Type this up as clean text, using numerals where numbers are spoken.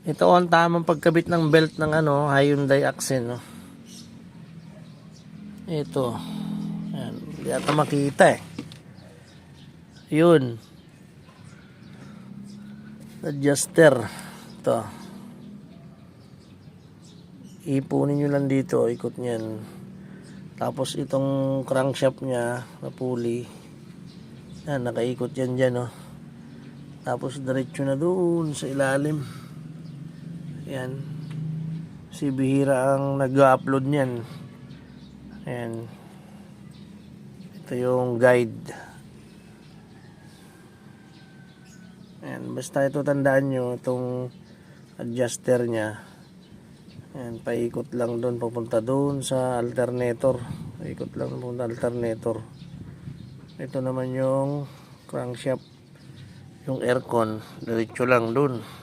Ito ang tamang pagkabit ng belt ng Hyundai Accent, no. Ito. Ayan, hindi ata makita eh. Yun. Adjuster. Ito. Ipunin nyo lang dito, ikot nyan. Tapos itong crankshaft nya na pulley. Yan, nakaikot yan dyan, no. Tapos diretso na doon sa ilalim. Yan. Si bihira ang nag-upload niyan. Ayan. Ito yung guide. Ayan. Basta ito tandaan nyo, itong adjuster nya. Ayan. Paikot lang doon, papunta doon sa alternator. Paikot lang papunta alternator. Ito naman yung crankshaft. Yung aircon. Diretso lang doon.